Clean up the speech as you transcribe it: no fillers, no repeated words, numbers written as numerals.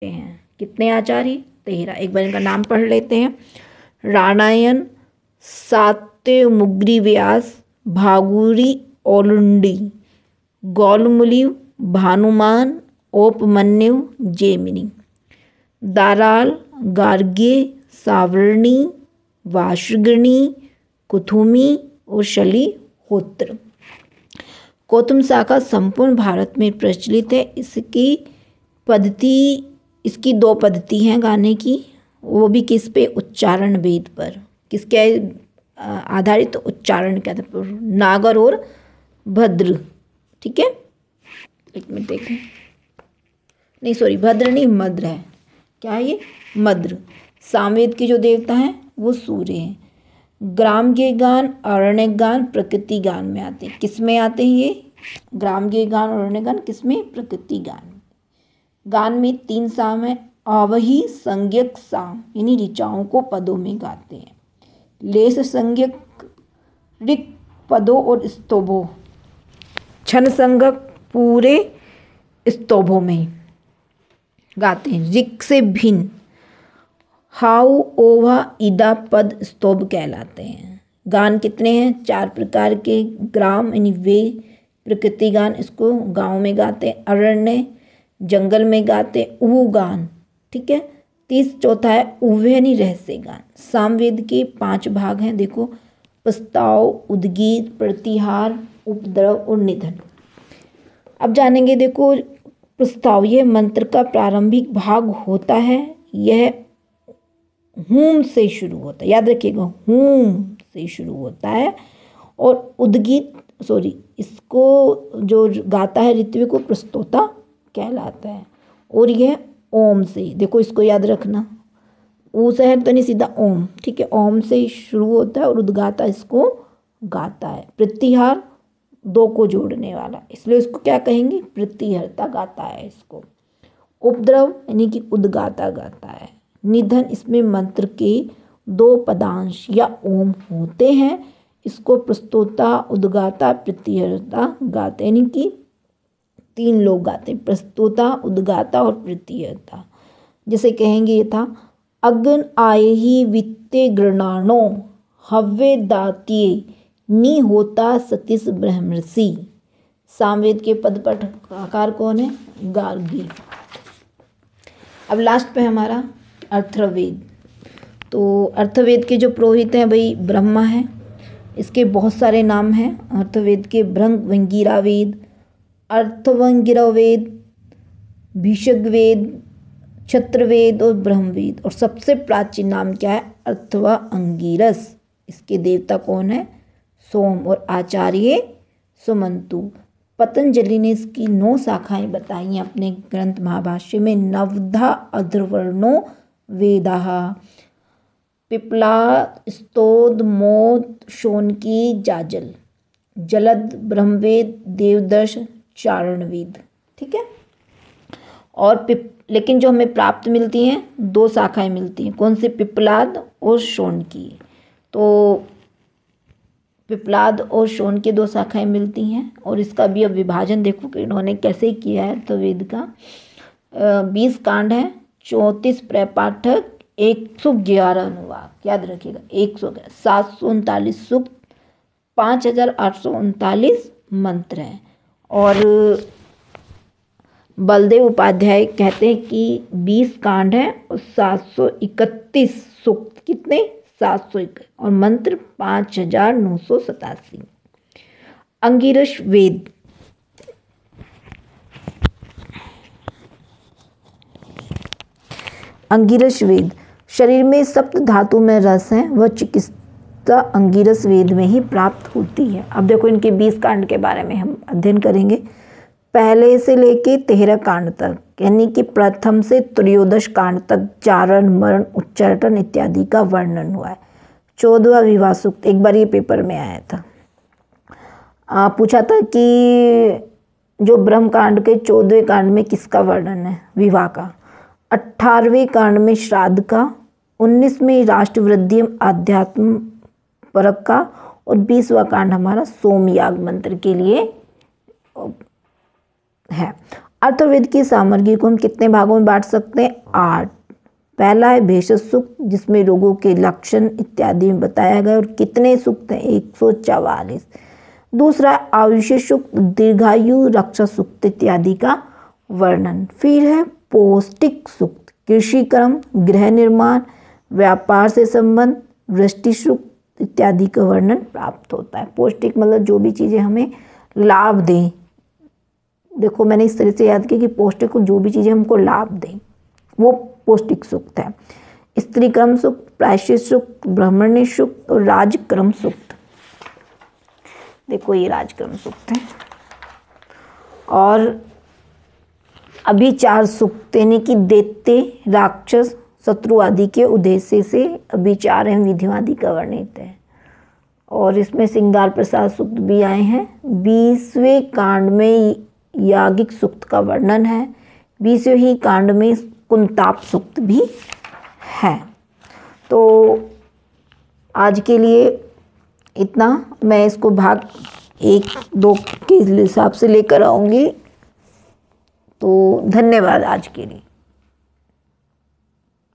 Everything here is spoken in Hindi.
हैं। कितने आचार्य? 13। एक बार इनका नाम पढ़ लेते हैं। राणायन, सात्यमुग्री व्यास, भागुरी ओलुंडी, गौलमुलि, भानुमान, ओपमन्यु, जेमिनी। दाराल, गार्ग्य, सावर्णी, वाशगणी, कुथुमी और शलिहोत्र। कौतुम शाखा संपूर्ण भारत में प्रचलित है। इसकी 2 पद्धति हैं गाने की, वो भी किस पे? उच्चारण वेद पर। किसके आधारित? उच्चारण के आधार पर, नागर और भद्र। ठीक है, एक मिनट देखें, नहीं सॉरी, भद्र नहीं, मद्र है। क्या है ये? मद्र। सामवेद के जो देवता हैं वो सूर्य हैं। ग्राम के गान, अरण्य गान, प्रकृति गान में आते हैं। किस में आते हैं ये? ग्राम के गान और अरण्य गान किस में? प्रकृति गान। गान में 3 साम है। आवही, संज्ञक, साम, यानी ऋचाओं को पदों में गाते हैं। लेस, संज्ञक, ऋक, पदों और स्तोभों। छन संज्ञक पूरे स्तोभों में गाते हैं। ऋक से भिन्न हाउ, ओवा, ईदा पद स्तोभ कहलाते हैं। गान कितने हैं? 4 प्रकार के। ग्राम यानी वे प्रकृति गान, इसको गांव में गाते हैं। अरण्य जंगल में गाते हैं। उहु गान, ठीक है। 34 है उवे यानी रहस्य गान। सामवेद के 5 भाग हैं, देखो, प्रस्ताव, उद्गीत, प्रतिहार, उपद्रव और निधन। अब जानेंगे, देखो प्रस्ताव, यह मंत्र का प्रारंभिक भाग होता है। यह हूम से शुरू होता है, याद रखिएगा, हूम से शुरू होता है। और उद्गीत इसको जो गाता है ऋत्विक को प्रस्तोता कहलाता है। और यह ओम से, देखो इसको याद रखना, ऊ से है तो नहीं, सीधा ओम, ठीक है। ओम से शुरू होता है और उद्गाता इसको गाता है। प्रतिहार 2 को जोड़ने वाला, इसलिए इसको क्या कहेंगे? प्रतिहर्ता गाता है इसको। उपद्रव यानी कि उद्गाता गाता है। निधन, इसमें मंत्र के 2 पदांश या ओम होते हैं। इसको प्रस्तोता, उद्गाता, प्रतिहर्ता गाते, यानी कि 3 लोग गाते हैं, प्रस्तोता, उद्गाता और प्रतिहर्ता। जैसे कहेंगे, ये था, अग्न आए ही वित्ते गृणाणो, हव्य दात्ये नी होता सतीश ब्रह्मर्षि। सामवेद के पद पठकार कौन है? गार्गी। अब लास्ट पे हमारा अथर्ववेद। तो अथर्ववेद के जो पुरोहित हैं भाई ब्रह्मा हैं। इसके बहुत सारे नाम हैं अथर्ववेद के। भृंगवंगिरा वेद, अर्थवंगिरा वेद, भिषग्वेद, क्षत्रवेद और ब्रह्मवेद। और सबसे प्राचीन नाम क्या है? अथर्वा अंगिरस। इसके देवता कौन है? सोम और आचार्य सुमंतु। पतंजलि ने इसकी 9 शाखाएं बताई हैं अपने ग्रंथ महाभाष्य में। नवधा अध्वर्णो वेदाः, पिप्लाद, स्तोद, मोद, शोनकी, जाजल, जलद, ब्रह्मवेद, देवदर्श, चारणवेद, ठीक है। और लेकिन जो हमें प्राप्त मिलती हैं 2 शाखाएं मिलती हैं, कौन से? पिप्लाद और शोनकी। तो पिप्लाद और शोनकी 2 शाखाएं मिलती हैं। और इसका भी अब विभाजन देखो कि इन्होंने कैसे किया है। तो वेद का 20 कांड है, 34 प्रपाठक, 111 अनुवाद, याद रखिएगा 111, 739 सूक्त, 5839 मंत्र हैं। और बलदेव उपाध्याय कहते हैं कि 20 कांड हैं और 731 सूक्त, कितने? 701, और मंत्र 5987। अंगिरस वेद। अंगिरस वेद, शरीर में सप्त धातु में रस है, वह चिकित्सा अंगिरस वेद में ही प्राप्त होती है। अब देखो इनके 20 कांड के बारे में हम अध्ययन करेंगे। पहले से लेके 13 कांड तक, यानी कि प्रथम से त्रयोदश कांड तक चारण, मरण, उच्चाटन इत्यादि का वर्णन हुआ है। 14वां विवाह सूक्त, एक बार ये पेपर में आया था, पूछा था कि जो ब्रह्म कांड के 14वें कांड में किसका वर्णन है? विवाह का। 18वें कांड में श्राद्ध का, 19वें राष्ट्रवृद्धि आध्यात्म परक का, और 20वां कांड हमारा सोमयाग मंत्र के लिए है। अथर्ववेद की सामग्री को हम कितने भागों में बांट सकते हैं? 8। पहला है भेषज सूक्त, जिसमें रोगों के लक्षण इत्यादि में बताया गया, और कितने सूक्त हैं? 144। दूसरा आयुष्य सूक्त, दीर्घायु रक्षा सूक्त इत्यादि का वर्णन। फिर है पौष्टिक सूक्त, कृषि कर्म, गृह निर्माण, व्यापार से संबंध, वृष्टि सूक्त इत्यादि का वर्णन प्राप्त होता है। पौष्टिक मतलब जो भी चीज़ें हमें लाभ दें। देखो मैंने इस तरह से याद किया कि पौष्टिक को जो भी चीज़ें हमको लाभ दें वो पौष्टिक सूक्त है। स्त्री क्रम सूक्त, प्रायश्चित सूक्त, ब्राह्मणी सूक्त और राजक्रम सूक्त। देखो ये राजक्रम सूक्त है। और अभी 4 सूक्त यानी कि दैत्य, राक्षस, शत्रु आदि के उद्देश्य से अभी 4 एवं विधियों आदि का वर्णित है। और इसमें श्रृंगार प्रसाद सूक्त भी आए हैं। 20वें कांड में याज्ञिक सूक्त का वर्णन है। 20वें ही कांड में कुंताप सूक्त भी है। तो आज के लिए इतना। मैं इसको भाग 1-2 के हिसाब से लेकर आऊँगी। तो धन्यवाद आज के लिए।